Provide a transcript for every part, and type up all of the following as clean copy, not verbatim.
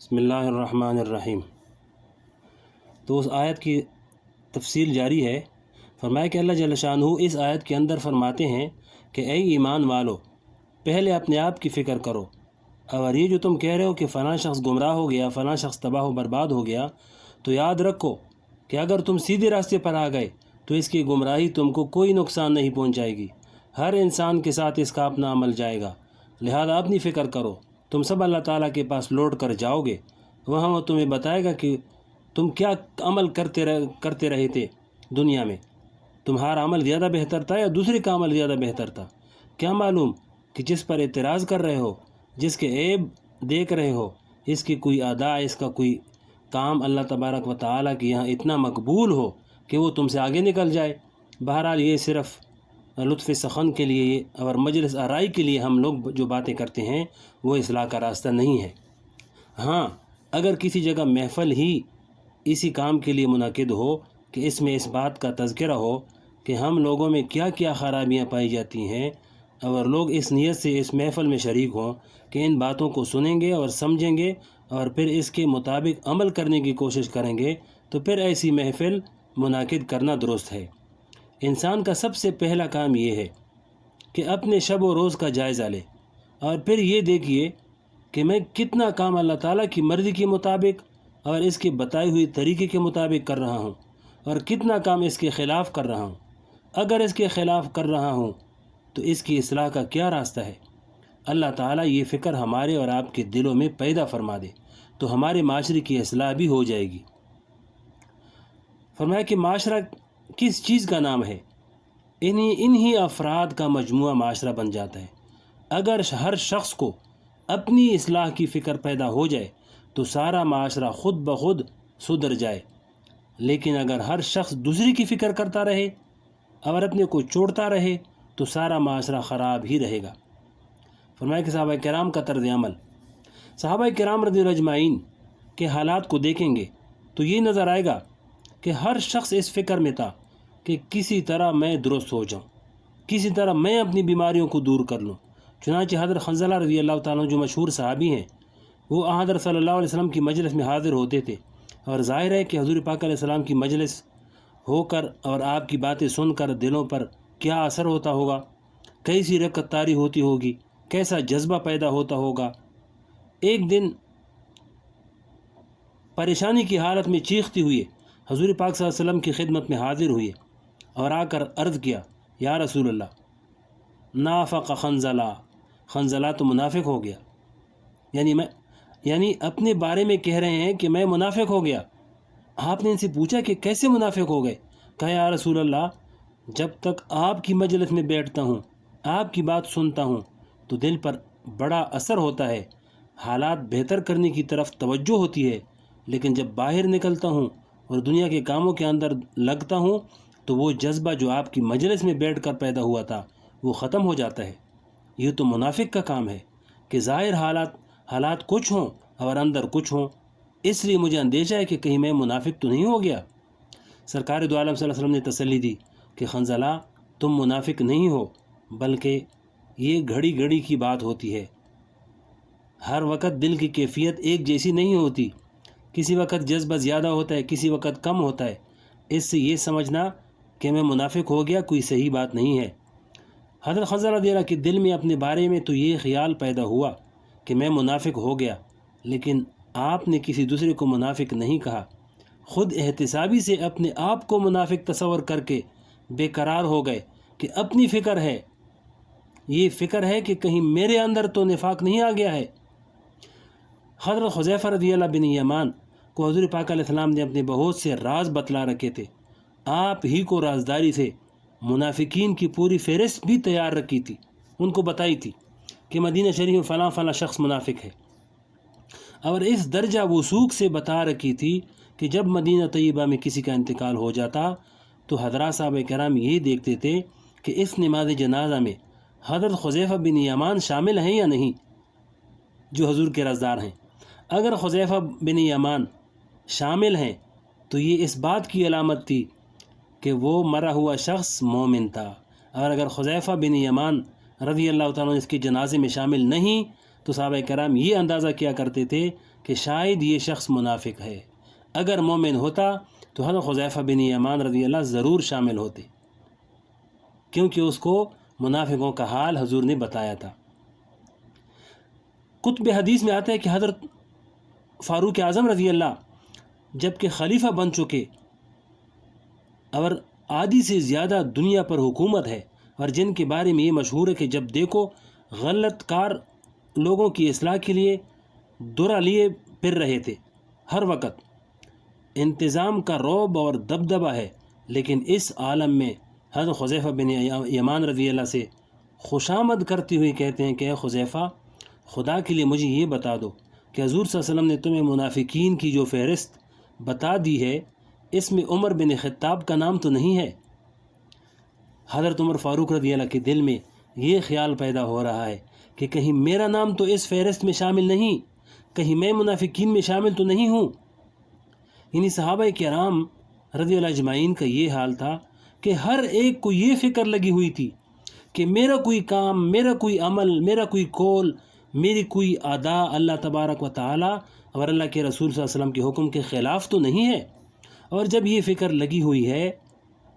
بسم اللہ الرحمن الرحیم۔ تو اس آیت کی تفصیل جاری ہے۔ فرمایا کہ اللہ جل شانہ اس آیت کے اندر فرماتے ہیں کہ اے ایمان والو، پہلے اپنے آپ کی فکر کرو، اور یہ جو تم کہہ رہے ہو کہ فلاں شخص گمراہ ہو گیا، فلاں شخص تباہ و برباد ہو گیا، تو یاد رکھو کہ اگر تم سیدھے راستے پر آ گئے تو اس کی گمراہی تم کو کوئی نقصان نہیں پہنچائے گی۔ ہر انسان کے ساتھ اس کا اپنا عمل جائے گا، لہذا اپنی فکر کرو۔ تم سب اللہ تعالیٰ کے پاس لوٹ کر جاؤ گے، وہاں وہ تمہیں بتائے گا کہ تم کیا عمل کرتے رہے تھے دنیا میں۔ تمہارا عمل زیادہ بہتر تھا یا دوسرے کا عمل زیادہ بہتر تھا؟ کیا معلوم کہ جس پر اعتراض کر رہے ہو، جس کے عیب دیکھ رہے ہو، اس کی کوئی ادا، اس کا کوئی کام اللہ تبارک و تعالیٰ کے یہاں اتنا مقبول ہو کہ وہ تم سے آگے نکل جائے۔ بہرحال یہ صرف لطف سخن کے لیے اور مجلس آرائی کے لیے ہم لوگ جو باتیں کرتے ہیں وہ اصلاح کا راستہ نہیں ہے۔ ہاں، اگر کسی جگہ محفل ہی اسی کام کے لیے منعقد ہو کہ اس میں اس بات کا تذکرہ ہو کہ ہم لوگوں میں کیا کیا خرابیاں پائی جاتی ہیں، اور لوگ اس نیت سے اس محفل میں شریک ہوں کہ ان باتوں کو سنیں گے اور سمجھیں گے اور پھر اس کے مطابق عمل کرنے کی کوشش کریں گے، تو پھر ایسی محفل منعقد کرنا درست ہے۔ انسان کا سب سے پہلا کام یہ ہے کہ اپنے شب و روز کا جائزہ لے، اور پھر یہ دیکھیے کہ میں کتنا کام اللہ تعالیٰ کی مرضی کے مطابق اور اس کے بتائی ہوئی طریقے کے مطابق کر رہا ہوں، اور کتنا کام اس کے خلاف کر رہا ہوں۔ اگر اس کے خلاف کر رہا ہوں تو اس کی اصلاح کا کیا راستہ ہے؟ اللہ تعالیٰ یہ فکر ہمارے اور آپ کے دلوں میں پیدا فرما دے تو ہمارے معاشرے کی اصلاح بھی ہو جائے گی۔ فرمایا کہ معاشرہ کس چیز کا نام ہے؟ انہی افراد کا مجموعہ معاشرہ بن جاتا ہے۔ اگر ہر شخص کو اپنی اصلاح کی فکر پیدا ہو جائے تو سارا معاشرہ خود بخود سدھر جائے، لیکن اگر ہر شخص دوسری کی فکر کرتا رہے اور اپنے کو چھوڑتا رہے تو سارا معاشرہ خراب ہی رہے گا۔ فرمایا کہ صحابہ کرام کا طرز عمل، صحابہ کرام رضی اللہ اجمعین کے حالات کو دیکھیں گے تو یہ نظر آئے گا کہ ہر شخص اس فکر میں تھا کہ کسی طرح میں درست ہو جاؤں، کسی طرح میں اپنی بیماریوں کو دور کر لوں۔ چنانچہ حضرت حنظلہ رضی اللہ تعالیٰ جو مشہور صحابی ہیں، وہ حضرت صلی اللہ علیہ وسلم کی مجلس میں حاضر ہوتے تھے، اور ظاہر ہے کہ حضور پاک علیہ السلام کی مجلس ہو کر اور آپ کی باتیں سن کر دلوں پر کیا اثر ہوتا ہوگا، کیسی رکعت طاری ہوتی ہوگی، کیسا جذبہ پیدا ہوتا ہوگا۔ ایک دن پریشانی کی حالت میں چیختی ہوئی حضور پاک صلی اللہ علیہ وسلم کی خدمت میں حاضر ہوئی اور آ کر عرض کیا، یا رسول اللہ، نافق حنظلہ، حنظلہ تو منافق ہو گیا، یعنی اپنے بارے میں کہہ رہے ہیں کہ میں منافق ہو گیا۔ آپ نے ان سے پوچھا کہ کیسے منافق ہو گئے؟ کہا، یا رسول اللہ، جب تک آپ کی مجلس میں بیٹھتا ہوں، آپ کی بات سنتا ہوں تو دل پر بڑا اثر ہوتا ہے، حالات بہتر کرنے کی طرف توجہ ہوتی ہے، لیکن جب باہر نکلتا ہوں اور دنیا کے کاموں کے اندر لگتا ہوں تو وہ جذبہ جو آپ کی مجلس میں بیٹھ کر پیدا ہوا تھا وہ ختم ہو جاتا ہے۔ یہ تو منافق کا کام ہے کہ ظاہر حالات کچھ ہوں اور اندر کچھ ہوں۔ اس لیے مجھے اندیشہ ہے کہ کہیں میں منافق تو نہیں ہو گیا۔ سرکار دو عالم صلی اللہ علیہ وسلم نے تسلی دی کہ حنظلہ، تم منافق نہیں ہو، بلکہ یہ گھڑی گھڑی کی بات ہوتی ہے۔ ہر وقت دل کی کیفیت ایک جیسی نہیں ہوتی، کسی وقت جذبہ زیادہ ہوتا ہے، کسی وقت کم ہوتا ہے۔ اس سے یہ سمجھنا کہ میں منافق ہو گیا کوئی صحیح بات نہیں ہے۔ حضرت حنظلہ رضی اللہ کے دل میں اپنے بارے میں تو یہ خیال پیدا ہوا کہ میں منافق ہو گیا، لیکن آپ نے کسی دوسرے کو منافق نہیں کہا، خود احتسابی سے اپنے آپ کو منافق تصور کر کے بے قرار ہو گئے کہ اپنی فکر ہے، یہ فکر ہے کہ کہیں میرے اندر تو نفاق نہیں آ گیا ہے۔ حضرت حذیفہ رضی اللہ بن یمان کو حضور پاک علیہ السلام نے اپنے بہت سے راز بتلا رکھے تھے، آپ ہی کو رازداری سے منافقین کی پوری فہرست بھی تیار رکھی تھی، ان کو بتائی تھی کہ مدینہ شریف میں فلاں فلاں شخص منافق ہے، اور اس درجہ وثوق سے بتا رکھی تھی کہ جب مدینہ طیبہ میں کسی کا انتقال ہو جاتا تو حضرات صحابہ کرام یہ دیکھتے تھے کہ اس نماز جنازہ میں حضرت حذیفہ بن یمان شامل ہیں یا نہیں، جو حضور کے رازدار ہیں۔ اگر حذیفہ بن یمان شامل ہیں تو یہ اس بات کی علامت تھی کہ وہ مرا ہوا شخص مومن تھا، اور اگر حذیفہ بن یمان رضی اللہ تعالیٰ عنہ اس کے جنازے میں شامل نہیں تو صحابہ کرام یہ اندازہ کیا کرتے تھے کہ شاید یہ شخص منافق ہے، اگر مومن ہوتا تو حضرت حذیفہ بن یمان رضی اللہ ضرور شامل ہوتے، کیونکہ اس کو منافقوں کا حال حضور نے بتایا تھا۔ کتب حدیث میں آتا ہے کہ حضرت فاروق اعظم رضی اللہ جب کہ خلیفہ بن چکے اور آدھی سے زیادہ دنیا پر حکومت ہے، اور جن کے بارے میں یہ مشہور ہے کہ جب دیکھو غلط کار لوگوں کی اصلاح کے لیے درہ لیے پھر رہے تھے، ہر وقت انتظام کا رعب اور دبدبہ ہے، لیکن اس عالم میں حضرت حذیفہ بن یمان رضی اللہ سے خوشامد کرتے ہوئے کہتے ہیں کہ اے حذیفہ، خدا کے لیے مجھے یہ بتا دو کہ حضور صلی اللہ علیہ وسلم نے تمہیں منافقین کی جو فہرست بتا دی ہے، اس میں عمر بن خطاب کا نام تو نہیں ہے؟ حضرت عمر فاروق رضی اللہ کے دل میں یہ خیال پیدا ہو رہا ہے کہ کہیں میرا نام تو اس فہرست میں شامل نہیں، کہیں میں منافقین میں شامل تو نہیں ہوں۔ یعنی صحابہ کرام رضی اللہ اجمعین کا یہ حال تھا کہ ہر ایک کو یہ فکر لگی ہوئی تھی کہ میرا کوئی کام، میرا کوئی عمل، میرا کوئی قول، میری کوئی ادا اللہ تبارک و تعالی اور اللہ کے رسول صلی اللہ علیہ وسلم کے حکم کے خلاف تو نہیں ہے۔ اور جب یہ فکر لگی ہوئی ہے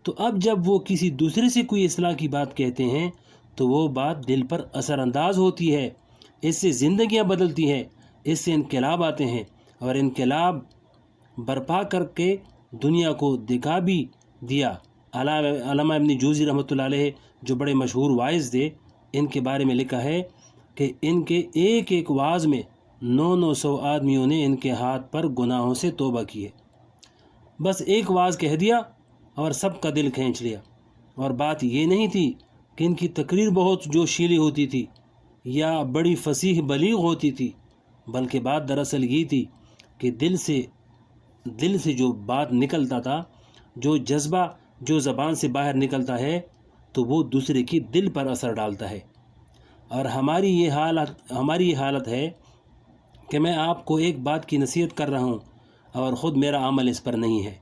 تو اب جب وہ کسی دوسرے سے کوئی اصلاح کی بات کہتے ہیں تو وہ بات دل پر اثر انداز ہوتی ہے، اس سے زندگیاں بدلتی ہیں، اس سے انقلاب آتے ہیں، اور انقلاب برپا کر کے دنیا کو دکھا بھی دیا۔ علامہ ابن جوزی رحمۃ اللہ علیہ جو بڑے مشہور واعظ تھے، ان کے بارے میں لکھا ہے کہ ان کے ایک ایک واعظ میں 900 آدمیوں نے ان کے ہاتھ پر گناہوں سے توبہ کی ہے۔ بس ایک واعظ کہہ دیا اور سب کا دل کھینچ لیا۔ اور بات یہ نہیں تھی کہ ان کی تقریر بہت جوشیلی ہوتی تھی یا بڑی فصیح بلیغ ہوتی تھی، بلکہ بات دراصل یہ تھی کہ دل سے جو بات نکلتا تھا، جو جذبہ جو زبان سے باہر نکلتا ہے تو وہ دوسرے کی دل پر اثر ڈالتا ہے۔ اور ہماری یہ حالت ہے کہ میں آپ کو ایک بات کی نصیحت کر رہا ہوں اور خود میرا عمل اس پر نہیں ہے،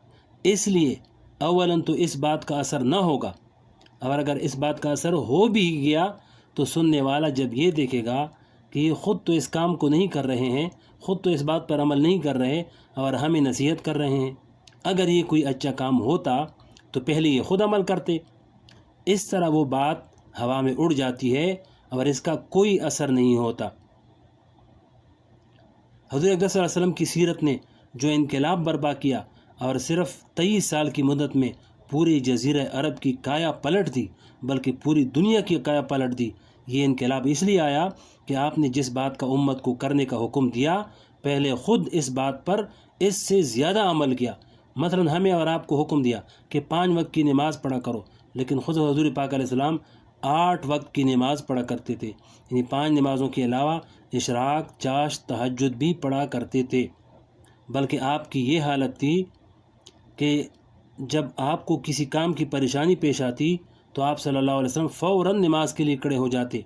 اس لیے اولاً تو اس بات کا اثر نہ ہوگا، اور اگر اس بات کا اثر ہو بھی گیا تو سننے والا جب یہ دیکھے گا کہ یہ خود تو اس کام کو نہیں کر رہے ہیں، خود تو اس بات پر عمل نہیں کر رہے اور ہمیں نصیحت کر رہے ہیں، اگر یہ کوئی اچھا کام ہوتا تو پہلے یہ خود عمل کرتے۔ اس طرح وہ بات ہوا میں اڑ جاتی ہے اور اس کا کوئی اثر نہیں ہوتا۔ حضور اکرم صلی اللہ علیہ وسلم کی سیرت نے جو انقلاب برپا کیا اور صرف 23 سال کی مدت میں پوری جزیرہ عرب کی کایا پلٹ دی، بلکہ پوری دنیا کی کایا پلٹ دی، یہ انقلاب اس لیے آیا کہ آپ نے جس بات کا امت کو کرنے کا حکم دیا، پہلے خود اس بات پر اس سے زیادہ عمل کیا۔ مثلا ہمیں اور آپ کو حکم دیا کہ 5 وقت کی نماز پڑھا کرو، لیکن خود حضور پاک علیہ السلام 8 وقت کی نماز پڑھا کرتے تھے، یعنی 5 نمازوں کے علاوہ اشراق، چاشت، تہجد بھی پڑھا کرتے تھے۔ بلکہ آپ کی یہ حالت تھی کہ جب آپ کو کسی کام کی پریشانی پیش آتی تو آپ صلی اللہ علیہ وسلم فوراً نماز کے لیے کھڑے ہو جاتے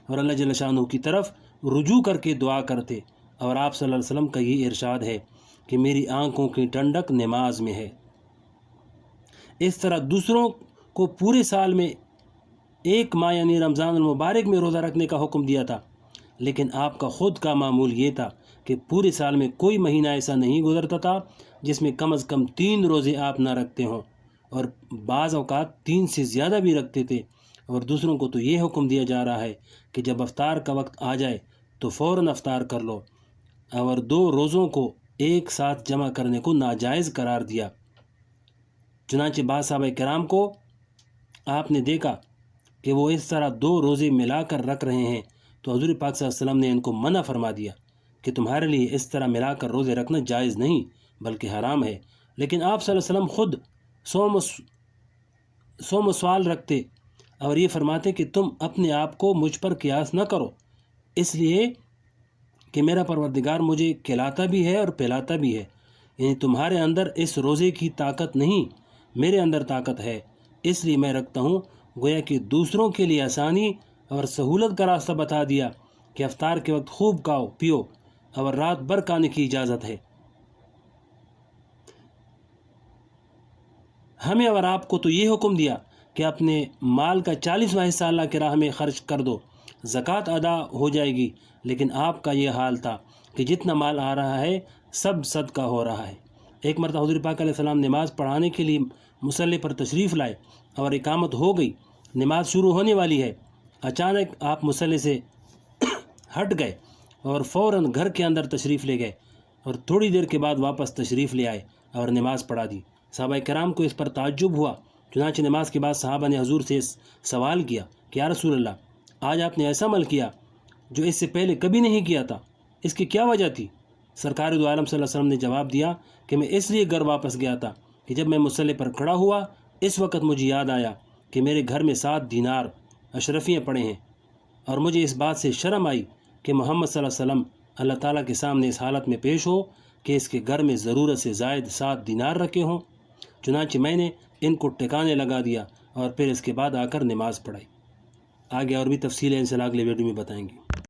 اور اللہ جل شانہ کی طرف رجوع کر کے دعا کرتے، اور آپ صلی اللہ علیہ وسلم کا یہ ارشاد ہے کہ میری آنکھوں کی ٹھنڈک نماز میں ہے۔ اس طرح دوسروں کو پورے سال میں ایک ماہ یعنی رمضان المبارک میں روزہ رکھنے کا حکم دیا تھا، لیکن آپ کا خود کا معمول یہ تھا کہ پورے سال میں کوئی مہینہ ایسا نہیں گزرتا تھا جس میں کم از کم 3 روزے آپ نہ رکھتے ہوں، اور بعض اوقات 3 سے زیادہ بھی رکھتے تھے۔ اور دوسروں کو تو یہ حکم دیا جا رہا ہے کہ جب افطار کا وقت آ جائے تو فوراً افطار کر لو، اور 2 روزوں کو ایک ساتھ جمع کرنے کو ناجائز قرار دیا۔ چنانچہ بعض صحابہ کرام کو آپ نے دیکھا کہ وہ اس طرح 2 روزے ملا کر رکھ رہے ہیں، تو حضور پاک صلی اللہ علیہ وسلم نے ان کو منع فرما دیا کہ تمہارے لیے اس طرح ملا کر روزے رکھنا جائز نہیں بلکہ حرام ہے۔ لیکن آپ صلی اللہ علیہ وسلم خود صوم و سوال رکھتے اور یہ فرماتے کہ تم اپنے آپ کو مجھ پر قیاس نہ کرو، اس لیے کہ میرا پروردگار مجھے کھلاتا بھی ہے اور پلاتا بھی ہے، یعنی تمہارے اندر اس روزے کی طاقت نہیں، میرے اندر طاقت ہے، اس لیے میں رکھتا ہوں۔ گویا کہ دوسروں کے لیے آسانی اور سہولت کا راستہ بتا دیا کہ افطار کے وقت خوب کھاؤ پیو اور رات بھر کھانے کی اجازت ہے۔ ہمیں اور آپ کو تو یہ حکم دیا کہ اپنے مال کا 40واں حصہ اللہ کی راہ میں خرچ کر دو، زکوٰۃ ادا ہو جائے گی، لیکن آپ کا یہ حال تھا کہ جتنا مال آ رہا ہے سب صدقہ ہو رہا ہے۔ ایک مرتبہ حضور پاک علیہ السلام نماز پڑھانے کے لیے مصلی پر تشریف لائے اور اقامت ہو گئی، نماز شروع ہونے والی ہے۔ اچانک آپ مصلی سے ہٹ گئے اور فوراً گھر کے اندر تشریف لے گئے اور تھوڑی دیر کے بعد واپس تشریف لے آئے اور نماز پڑھا دی۔ صحابہ کرام کو اس پر تعجب ہوا۔ چنانچہ نماز کے بعد صحابہ نے حضور سے سوال کیا کہ یا رسول اللہ، آج آپ نے ایسا عمل کیا جو اس سے پہلے کبھی نہیں کیا تھا، اس کی کیا وجہ تھی؟ سرکار دو عالم صلی اللہ علیہ وسلم نے جواب دیا کہ میں اس لیے گھر واپس گیا تھا کہ جب میں مصلی پر کھڑا ہوا اس وقت مجھے یاد آیا کہ میرے گھر میں 7 دینار اشرفیاں پڑے ہیں، اور مجھے اس بات سے شرم آئی کہ محمد صلی اللہ علیہ وسلم اللہ تعالیٰ کے سامنے اس حالت میں پیش ہو کہ اس کے گھر میں ضرورت سے زائد 7 دینار رکھے ہوں۔ چنانچہ میں نے ان کو ٹکانے لگا دیا اور پھر اس کے بعد آ کر نماز پڑھائی۔ آگے اور بھی تفصیلیں انشاءاللہ اگلے ویڈیو میں بتائیں گے۔